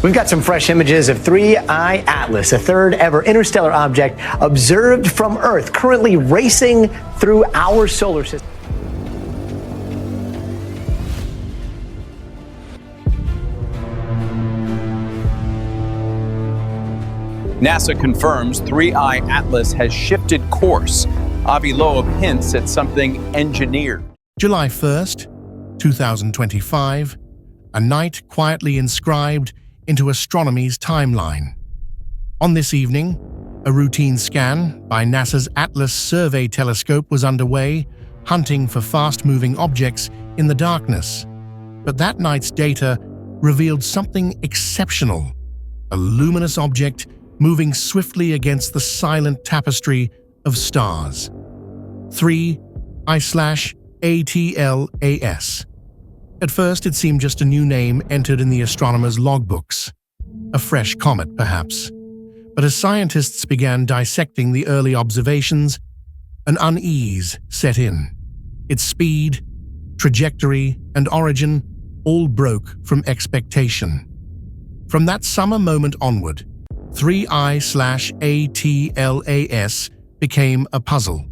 We've got some fresh images of 3I Atlas, a third ever interstellar object observed from Earth, currently racing through our solar system. NASA confirms 3I Atlas has shifted course. Avi Loeb hints at something engineered. July 1st, 2025, a night quietly inscribed into astronomy's timeline. On this evening, a routine scan by NASA's Atlas Survey telescope was underway, hunting for fast-moving objects in the darkness. But that night's data revealed something exceptional, a luminous object moving swiftly against the silent tapestry of stars. 3I/ATLAS. At first, it seemed just a new name entered in the astronomers' logbooks. A fresh comet, perhaps. But as scientists began dissecting the early observations, an unease set in. Its speed, trajectory, and origin all broke from expectation. From that summer moment onward, 3I/ATLAS became a puzzle.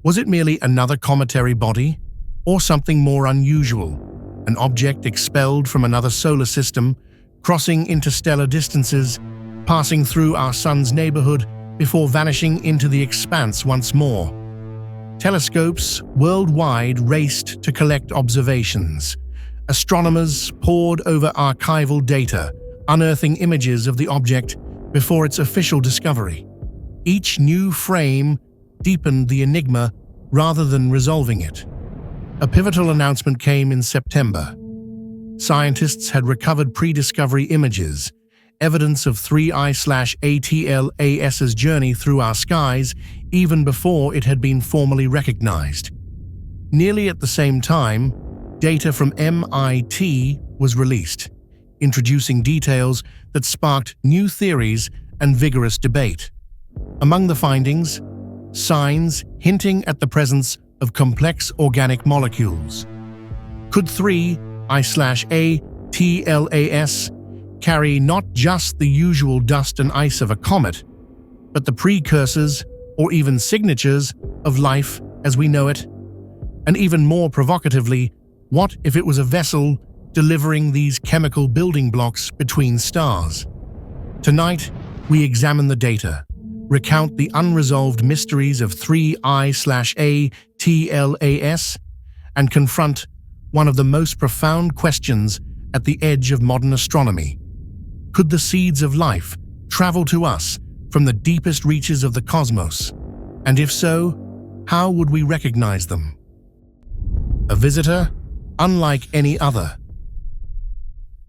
Was it merely another cometary body, or something more unusual? An object expelled from another solar system, crossing interstellar distances, passing through our sun's neighborhood before vanishing into the expanse once more. Telescopes worldwide raced to collect observations. Astronomers pored over archival data, unearthing images of the object before its official discovery. Each new frame deepened the enigma rather than resolving it. A pivotal announcement came in September. Scientists had recovered pre-discovery images, evidence of 3I/ATLAS's journey through our skies even before it had been formally recognized. Nearly at the same time, data from MIT was released, introducing details that sparked new theories and vigorous debate. Among the findings, signs hinting at the presence of complex organic molecules. Could 3I/ATLAS carry not just the usual dust and ice of a comet, but the precursors or even signatures of life as we know it? And even more provocatively, what if it was a vessel delivering these chemical building blocks between stars? Tonight, we examine the data, recount the unresolved mysteries of 3I/ATLAS, and confront one of the most profound questions at the edge of modern astronomy. Could the seeds of life travel to us from the deepest reaches of the cosmos? And if so, how would we recognize them? A visitor unlike any other.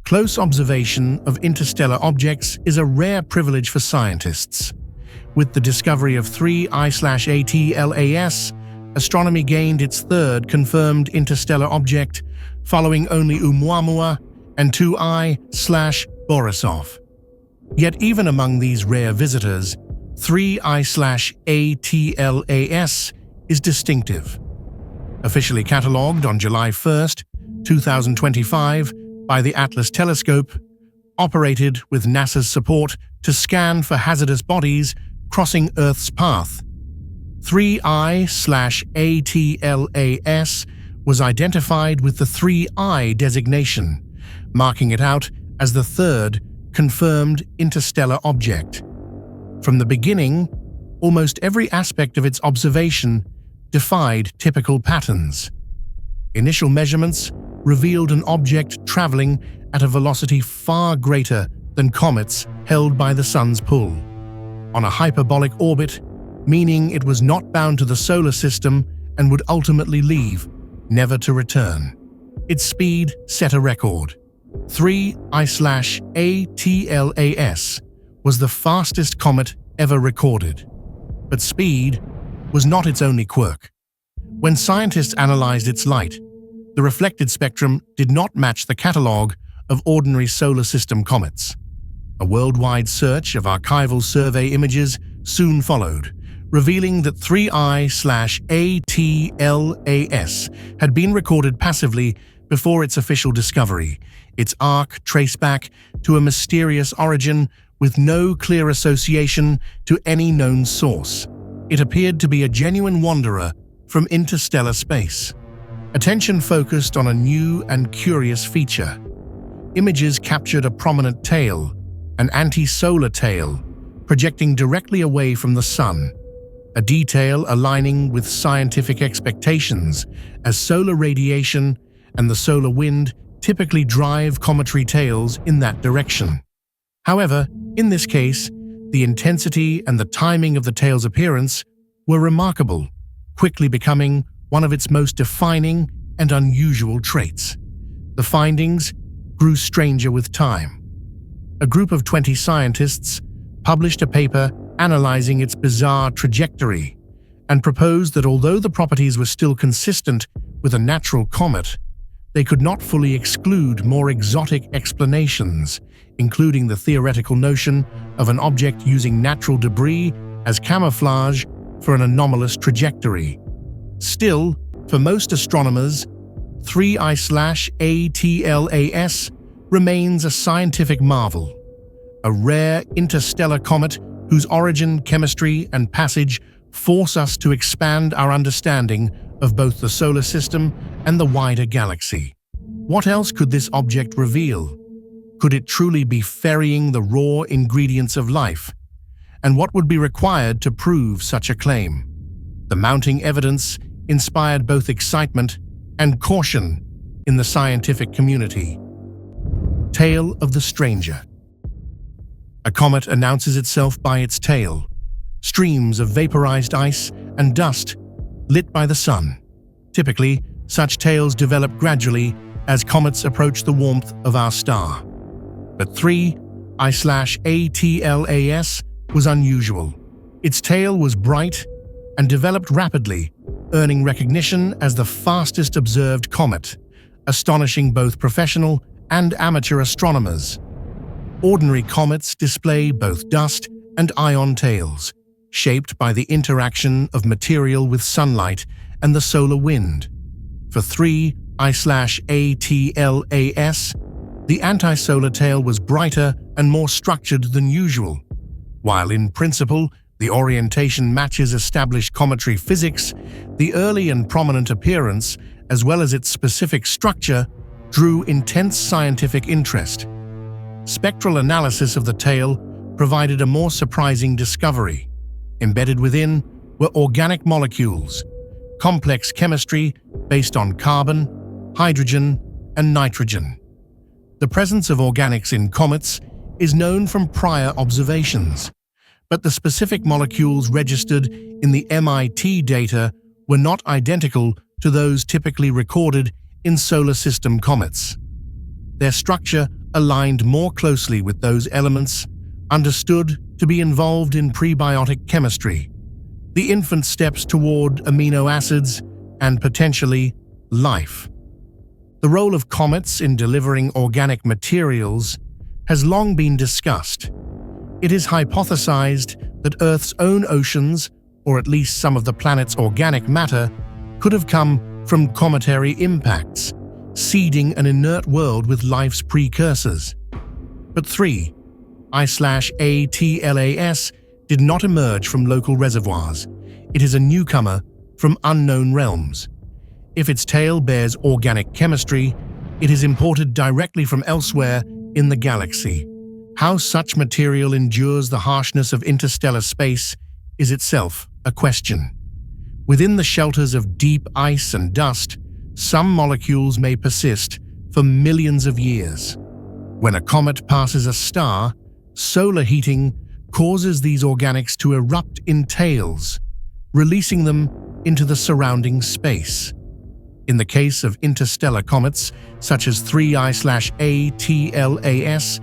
Close observation of interstellar objects is a rare privilege for scientists. With the discovery of 3I/ATLAS, astronomy gained its third confirmed interstellar object, following only Oumuamua and 2I/Borisov. Yet even among these rare visitors, 3I/ATLAS is distinctive. Officially catalogued on July 1st, 2025, by the Atlas telescope, operated with NASA's support to scan for hazardous bodies crossing Earth's path. 3I/ATLAS was identified with the 3I designation, marking it out as the third confirmed interstellar object. From the beginning, almost every aspect of its observation defied typical patterns. Initial measurements revealed an object traveling at a velocity far greater than comets held by the sun's pull. On a hyperbolic orbit, meaning it was not bound to the solar system and would ultimately leave, never to return. Its speed set a record. 3I/ATLAS was the fastest comet ever recorded. But speed was not its only quirk. When scientists analyzed its light, the reflected spectrum did not match the catalogue of ordinary solar system comets. A worldwide search of archival survey images soon followed, revealing that 3I/ATLAS had been recorded passively before its official discovery, its arc traced back to a mysterious origin with no clear association to any known source. It appeared to be a genuine wanderer from interstellar space. Attention focused on a new and curious feature. Images captured a prominent tail, an anti-solar tail, projecting directly away from the sun, a detail aligning with scientific expectations, as solar radiation and the solar wind typically drive cometary tails in that direction. However, in this case, the intensity and the timing of the tail's appearance were remarkable, quickly becoming one of its most defining and unusual traits. The findings grew stranger with time. A group of 20 scientists published a paper analyzing its bizarre trajectory and proposed that although the properties were still consistent with a natural comet, they could not fully exclude more exotic explanations, including the theoretical notion of an object using natural debris as camouflage for an anomalous trajectory. Still, for most astronomers, 3I/ATLAS remains a scientific marvel, a rare interstellar comet whose origin, chemistry, and passage force us to expand our understanding of both the solar system and the wider galaxy. What else could this object reveal? Could it truly be ferrying the raw ingredients of life? And what would be required to prove such a claim? The mounting evidence inspired both excitement and caution in the scientific community. Tale of the Stranger. A comet announces itself by its tail, streams of vaporized ice and dust lit by the sun. Typically, such tails develop gradually as comets approach the warmth of our star. But 3I/ATLAS was unusual. Its tail was bright and developed rapidly, earning recognition as the fastest observed comet, astonishing both professional and amateur astronomers. Ordinary comets display both dust and ion tails, shaped by the interaction of material with sunlight and the solar wind. For 3I/ATLAS, the anti-solar tail was brighter and more structured than usual. While in principle, the orientation matches established cometary physics, the early and prominent appearance, as well as its specific structure, drew intense scientific interest. Spectral analysis of the tail provided a more surprising discovery. Embedded within were organic molecules, complex chemistry based on carbon, hydrogen, and nitrogen. The presence of organics in comets is known from prior observations, but the specific molecules registered in the MIT data were not identical to those typically recorded in solar system comets. Their structure aligned more closely with those elements understood to be involved in prebiotic chemistry, the infant steps toward amino acids and potentially life. The role of comets in delivering organic materials has long been discussed. It is hypothesized that Earth's own oceans, or at least some of the planet's organic matter, could have come from cometary impacts, seeding an inert world with life's precursors. But 3I/ATLAS did not emerge from local reservoirs. It is a newcomer from unknown realms. If its tail bears organic chemistry, it is imported directly from elsewhere in the galaxy. How such material endures the harshness of interstellar space is itself a question. Within the shelters of deep ice and dust, some molecules may persist for millions of years. When a comet passes a star, solar heating causes these organics to erupt in tails, releasing them into the surrounding space. In the case of interstellar comets, such as 3I/ATLAS,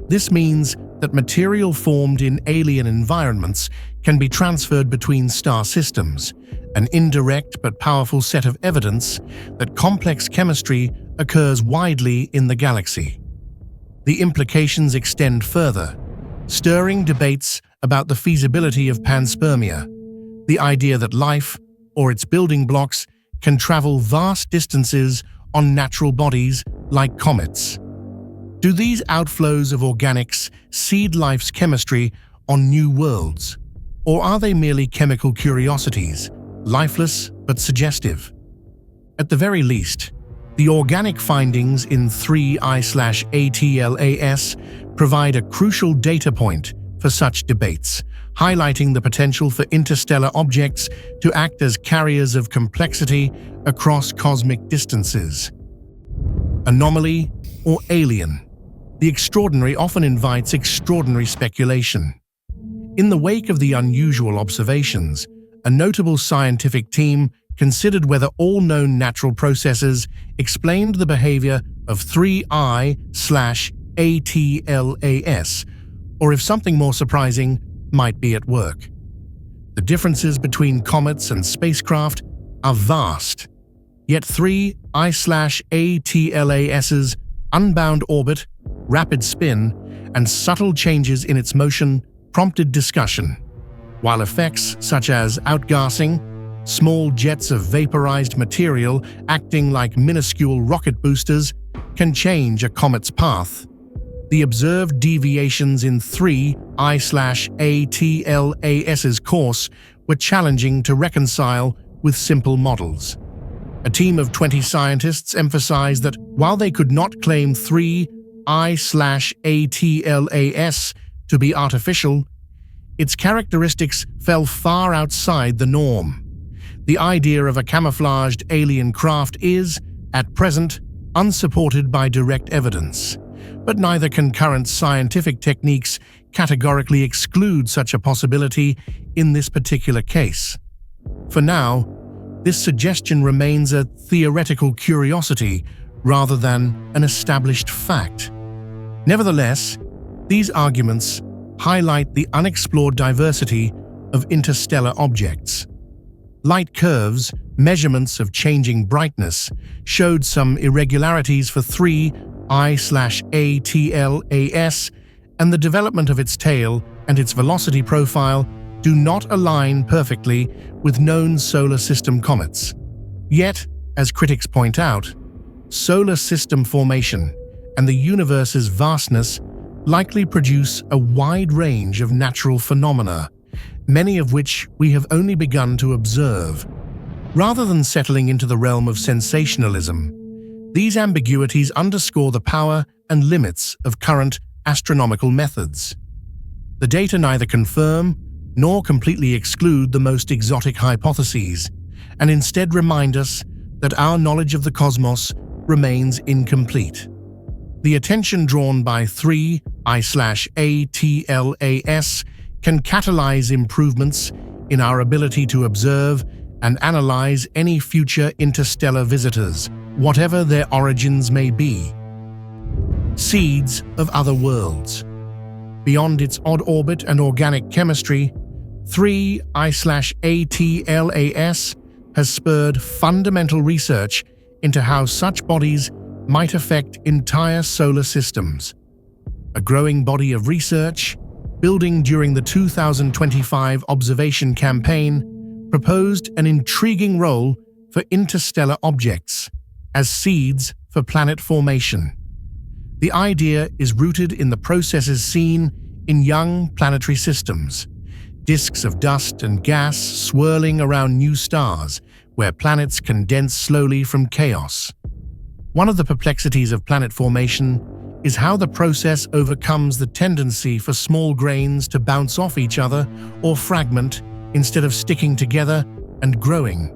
this means that material formed in alien environments can be transferred between star systems, an indirect but powerful set of evidence that complex chemistry occurs widely in the galaxy. The implications extend further, stirring debates about the feasibility of panspermia, the idea that life, or its building blocks, can travel vast distances on natural bodies like comets. Do these outflows of organics seed life's chemistry on new worlds? Or are they merely chemical curiosities, lifeless but suggestive? At the very least, the organic findings in 3I/ATLAS provide a crucial data point for such debates, highlighting the potential for interstellar objects to act as carriers of complexity across cosmic distances. Anomaly or alien? The extraordinary often invites extraordinary speculation. In the wake of the unusual observations, a notable scientific team considered whether all known natural processes explained the behavior of 3I/ATLAS, or if something more surprising might be at work. The differences between comets and spacecraft are vast, yet 3I/ATLAS's unbound orbit, rapid spin, and subtle changes in its motion prompted discussion, while effects such as outgassing, small jets of vaporized material acting like minuscule rocket boosters, can change a comet's path. The observed deviations in 3I/ATLAS's course were challenging to reconcile with simple models. A team of 20 scientists emphasized that while they could not claim 3I/ATLAS to be artificial, its characteristics fell far outside the norm. The idea of a camouflaged alien craft is, at present, unsupported by direct evidence, but neither can current scientific techniques categorically exclude such a possibility in this particular case. For now, this suggestion remains a theoretical curiosity rather than an established fact. Nevertheless, these arguments highlight the unexplored diversity of interstellar objects. Light curves, measurements of changing brightness, showed some irregularities for 3I/ATLAS, and the development of its tail and its velocity profile do not align perfectly with known solar system comets. Yet, as critics point out, solar system formation and the universe's vastness likely produce a wide range of natural phenomena, many of which we have only begun to observe. Rather than settling into the realm of sensationalism, these ambiguities underscore the power and limits of current astronomical methods. The data neither confirm nor completely exclude the most exotic hypotheses, and instead remind us that our knowledge of the cosmos remains incomplete. The attention drawn by 3I/ATLAS can catalyze improvements in our ability to observe and analyze any future interstellar visitors, whatever their origins may be. Seeds of other worlds. Beyond its odd orbit and organic chemistry, 3I/ATLAS has spurred fundamental research into how such bodies might affect entire solar systems. A growing body of research, building during the 2025 observation campaign, proposed an intriguing role for interstellar objects as seeds for planet formation. The idea is rooted in the processes seen in young planetary systems, disks of dust and gas swirling around new stars where planets condense slowly from chaos. One of the perplexities of planet formation is how the process overcomes the tendency for small grains to bounce off each other or fragment instead of sticking together and growing.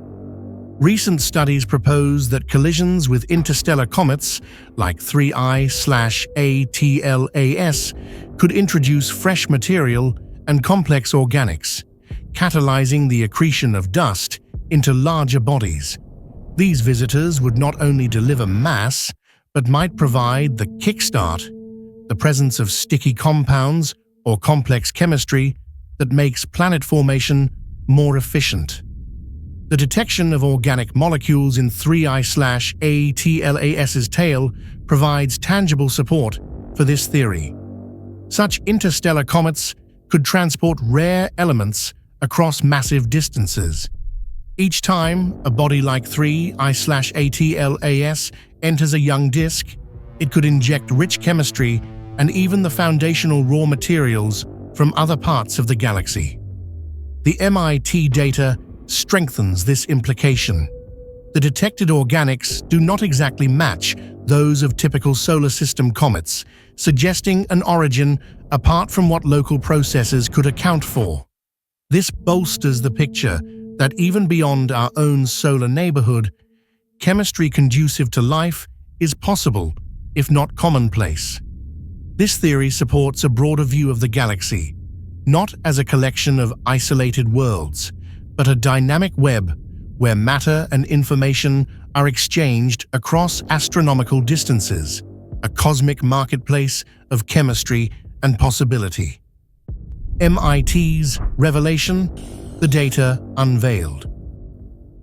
Recent studies propose that collisions with interstellar comets, like 3I/ATLAS, could introduce fresh material and complex organics, catalyzing the accretion of dust into larger bodies. These visitors would not only deliver mass, but might provide the kickstart, the presence of sticky compounds or complex chemistry that makes planet formation more efficient. The detection of organic molecules in 3I/ATLAS's tail provides tangible support for this theory. Such interstellar comets could transport rare elements across massive distances. Each time a body like 3I/ATLAS enters a young disk, It could inject rich chemistry and even the foundational raw materials from other parts of the galaxy. The MIT data strengthens this implication. The detected organics do not exactly match those of typical solar system comets, suggesting an origin apart from what local processes could account for. This bolsters the picture that even beyond our own solar neighborhood, chemistry conducive to life is possible, if not commonplace. This theory supports a broader view of the galaxy, not as a collection of isolated worlds, but a dynamic web where matter and information are exchanged across astronomical distances, a cosmic marketplace of chemistry and possibility. MIT's revelation, the data unveiled.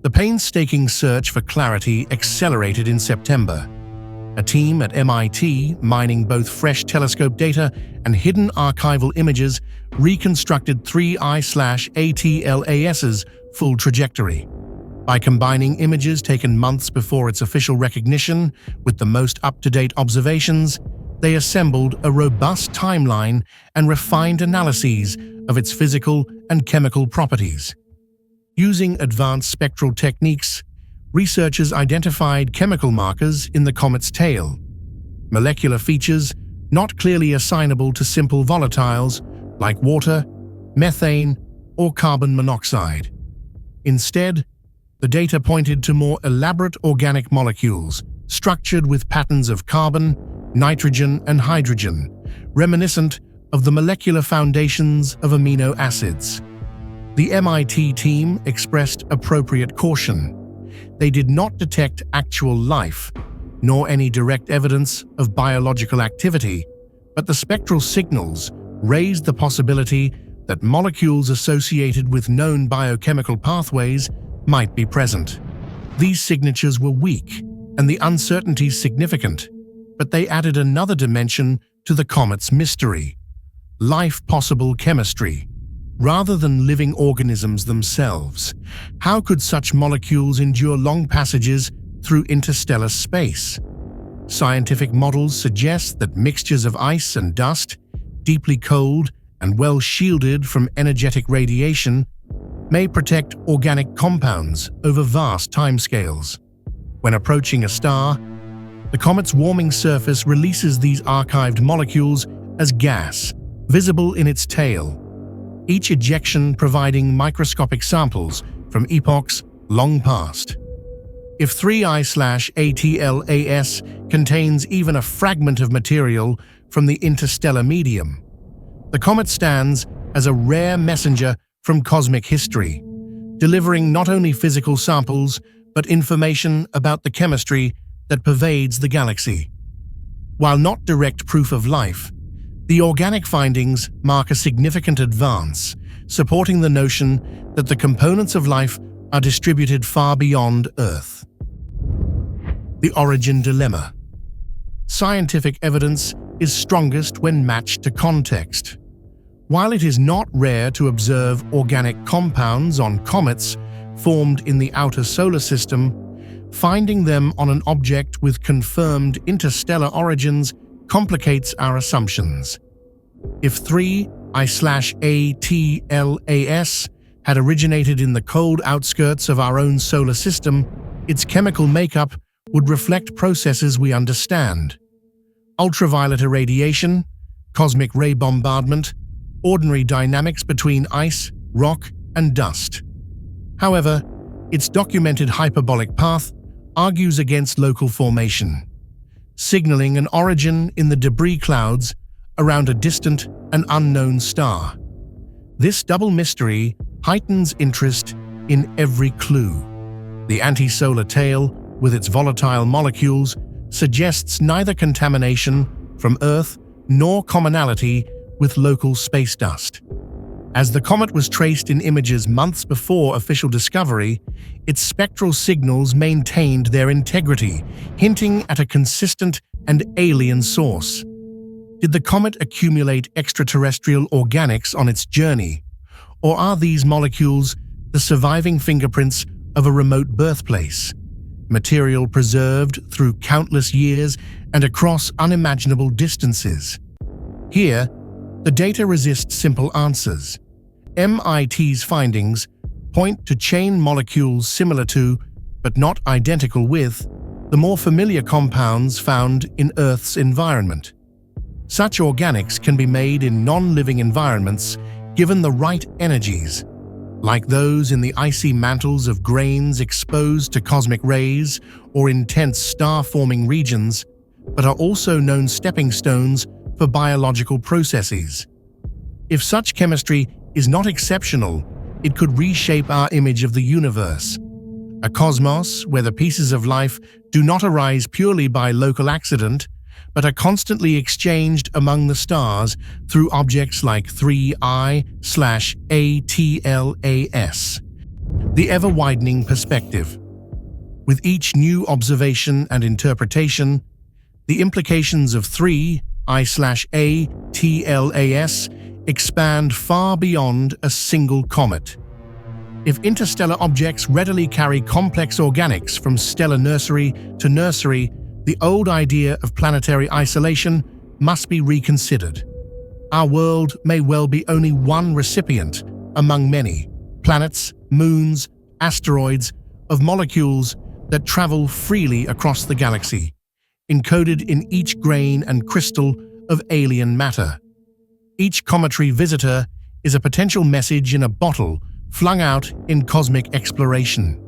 The painstaking search for clarity accelerated in September. A team at MIT, mining both fresh telescope data and hidden archival images, reconstructed 3I/ATLAS's full trajectory. By combining images taken months before its official recognition with the most up-to-date observations, they assembled a robust timeline and refined analyses of its physical and chemical properties. Using advanced spectral techniques, researchers identified chemical markers in the comet's tail, molecular features not clearly assignable to simple volatiles like water, methane, or carbon monoxide. Instead, the data pointed to more elaborate organic molecules, structured with patterns of carbon, nitrogen, and hydrogen, reminiscent of the molecular foundations of amino acids. The MIT team expressed appropriate caution. They did not detect actual life, nor any direct evidence of biological activity, but the spectral signals raised the possibility that molecules associated with known biochemical pathways might be present. These signatures were weak, and the uncertainties significant, but they added another dimension to the comet's mystery: life-possible chemistry. Rather than living organisms themselves, how could such molecules endure long passages through interstellar space? Scientific models suggest that mixtures of ice and dust, deeply cold and well shielded from energetic radiation, may protect organic compounds over vast timescales. When approaching a star, the comet's warming surface releases these archived molecules as gas, visible in its tail, each ejection providing microscopic samples from epochs long past. If 3I/ATLAS contains even a fragment of material from the interstellar medium, the comet stands as a rare messenger from cosmic history, delivering not only physical samples but information about the chemistry that pervades the galaxy. While not direct proof of life, the organic findings mark a significant advance, supporting the notion that the components of life are distributed far beyond Earth. The origin dilemma. Scientific evidence is strongest when matched to context. While it is not rare to observe organic compounds on comets formed in the outer solar system, finding them on an object with confirmed interstellar origins complicates our assumptions. If 3I/ATLAS had originated in the cold outskirts of our own solar system, its chemical makeup would reflect processes we understand: ultraviolet irradiation, cosmic ray bombardment, ordinary dynamics between ice, rock, and dust. However, its documented hyperbolic path argues against local formation, signaling an origin in the debris clouds around a distant and unknown star. This double mystery heightens interest in every clue. The antisolar tail, with its volatile molecules, suggests neither contamination from Earth nor commonality with local space dust. As the comet was traced in images months before official discovery, its spectral signals maintained their integrity, hinting at a consistent and alien source. Did the comet accumulate extraterrestrial organics on its journey, or are these molecules the surviving fingerprints of a remote birthplace? material preserved through countless years and across unimaginable distances. Here, the data resist simple answers. MIT's findings point to chain molecules similar to, but not identical with, the more familiar compounds found in Earth's environment. Such organics can be made in non-living environments given the right energies, like those in the icy mantles of grains exposed to cosmic rays or intense star-forming regions, but are also known stepping stones for biological processes. If such chemistry is not exceptional, it could reshape our image of the universe. A cosmos where the pieces of life do not arise purely by local accident, but are constantly exchanged among the stars through objects like 3I/ATLAS. The Ever-Widening Perspective. With each new observation and interpretation, the implications of 3I/ATLAS expand far beyond a single comet. If interstellar objects readily carry complex organics from stellar nursery to nursery, the old idea of planetary isolation must be reconsidered. Our world may well be only one recipient among many planets, moons, asteroids of molecules that travel freely across the galaxy, encoded in each grain and crystal of alien matter. Each cometary visitor is a potential message in a bottle flung out in cosmic exploration.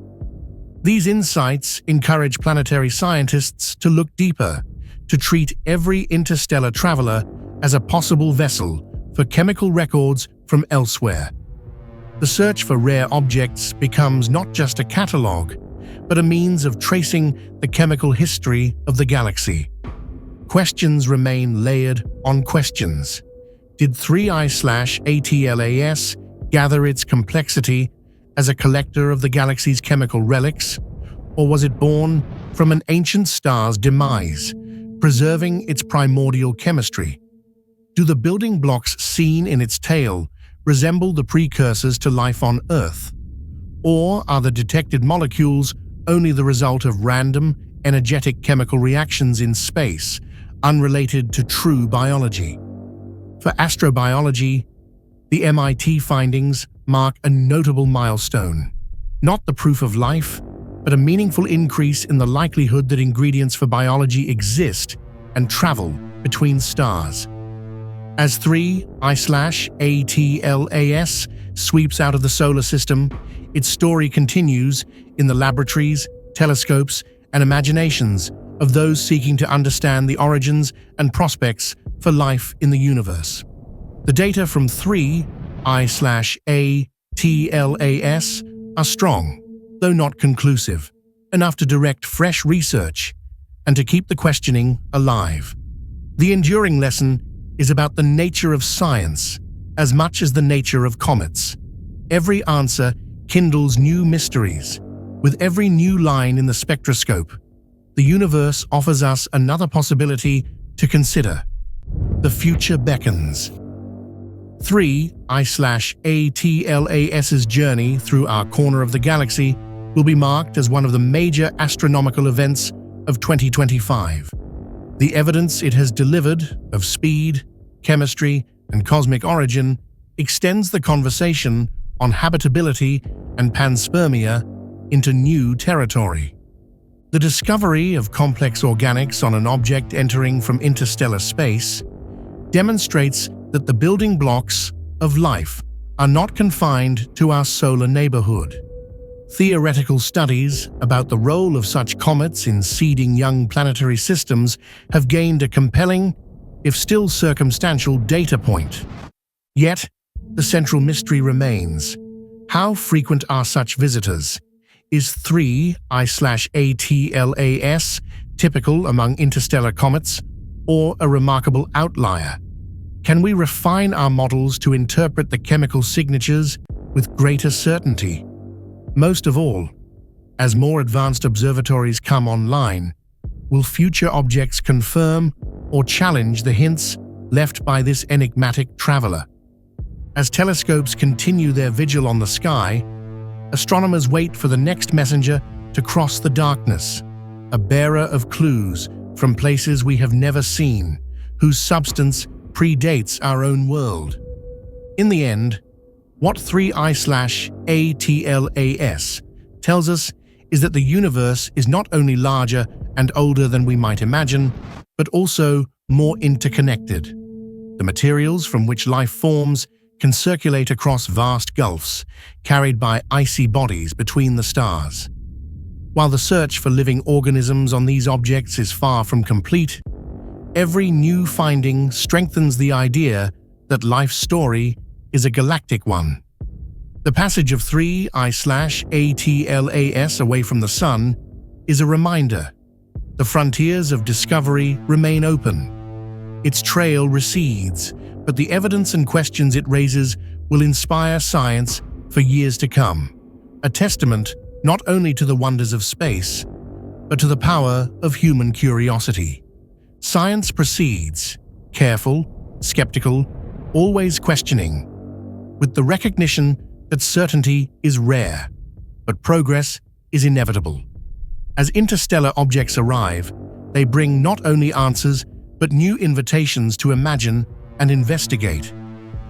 These insights encourage planetary scientists to look deeper, to treat every interstellar traveler as a possible vessel for chemical records from elsewhere. The search for rare objects becomes not just a catalogue, but a means of tracing the chemical history of the galaxy. Questions remain layered on questions. Did 3I/ATLAS gather its complexity as a collector of the galaxy's chemical relics, or was it born from an ancient star's demise, preserving its primordial chemistry? Do the building blocks seen in its tail resemble the precursors to life on Earth? Or are the detected molecules only the result of random, energetic chemical reactions in space, unrelated to true biology? For astrobiology, the MIT findings mark a notable milestone. Not the proof of life, but a meaningful increase in the likelihood that ingredients for biology exist and travel between stars. As 3I/ATLAS sweeps out of the solar system, its story continues in the laboratories, telescopes, and imaginations of those seeking to understand the origins and prospects for life in the universe. The data from 3I/ATLAS are strong, though not conclusive, enough to direct fresh research and to keep the questioning alive. The enduring lesson is about the nature of science as much as the nature of comets. Every answer kindles new mysteries. With every new line in the spectroscope, the universe offers us another possibility to consider. The future beckons. 3I/ATLAS's journey through our corner of the galaxy will be marked as one of the major astronomical events of 2025. The evidence it has delivered of speed, chemistry, and cosmic origin extends the conversation on habitability and panspermia into new territory. The discovery of complex organics on an object entering from interstellar space demonstrates that the building blocks of life are not confined to our solar neighborhood. Theoretical studies about the role of such comets in seeding young planetary systems have gained a compelling, if still circumstantial, data point. Yet, the central mystery remains. How frequent are such visitors? Is 3I/ATLAS typical among interstellar comets, or a remarkable outlier? Can we refine our models to interpret the chemical signatures with greater certainty? Most of all, as more advanced observatories come online, will future objects confirm or challenge the hints left by this enigmatic traveler? As telescopes continue their vigil on the sky, astronomers wait for the next messenger to cross the darkness, a bearer of clues from places we have never seen, whose substance predates our own world. In the end, what 3I/ATLAS tells us is that the universe is not only larger and older than we might imagine, but also more interconnected. The materials from which life forms can circulate across vast gulfs, carried by icy bodies between the stars. While the search for living organisms on these objects is far from complete, every new finding strengthens the idea that life's story is a galactic one. The passage of 3I/ATLAS away from the Sun is a reminder. The frontiers of discovery remain open. Its trail recedes, but the evidence and questions it raises will inspire science for years to come, a testament not only to the wonders of space, but to the power of human curiosity. Science proceeds, careful, skeptical, always questioning, with the recognition that certainty is rare, but progress is inevitable. As interstellar objects arrive, they bring not only answers, but new invitations to imagine and investigate.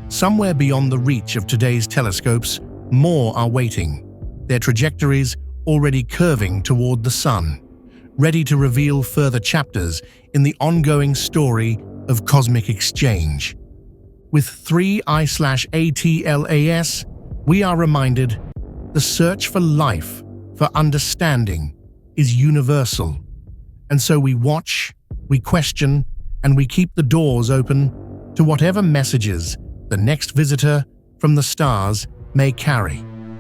Somewhere beyond the reach of today's telescopes, more are waiting, their trajectories already curving toward the Sun, ready to reveal further chapters in the ongoing story of cosmic exchange. With 3I/ATLAS, we are reminded the search for life, for understanding, is universal. And so we watch, we question, and we keep the doors open to whatever messages the next visitor from the stars may carry.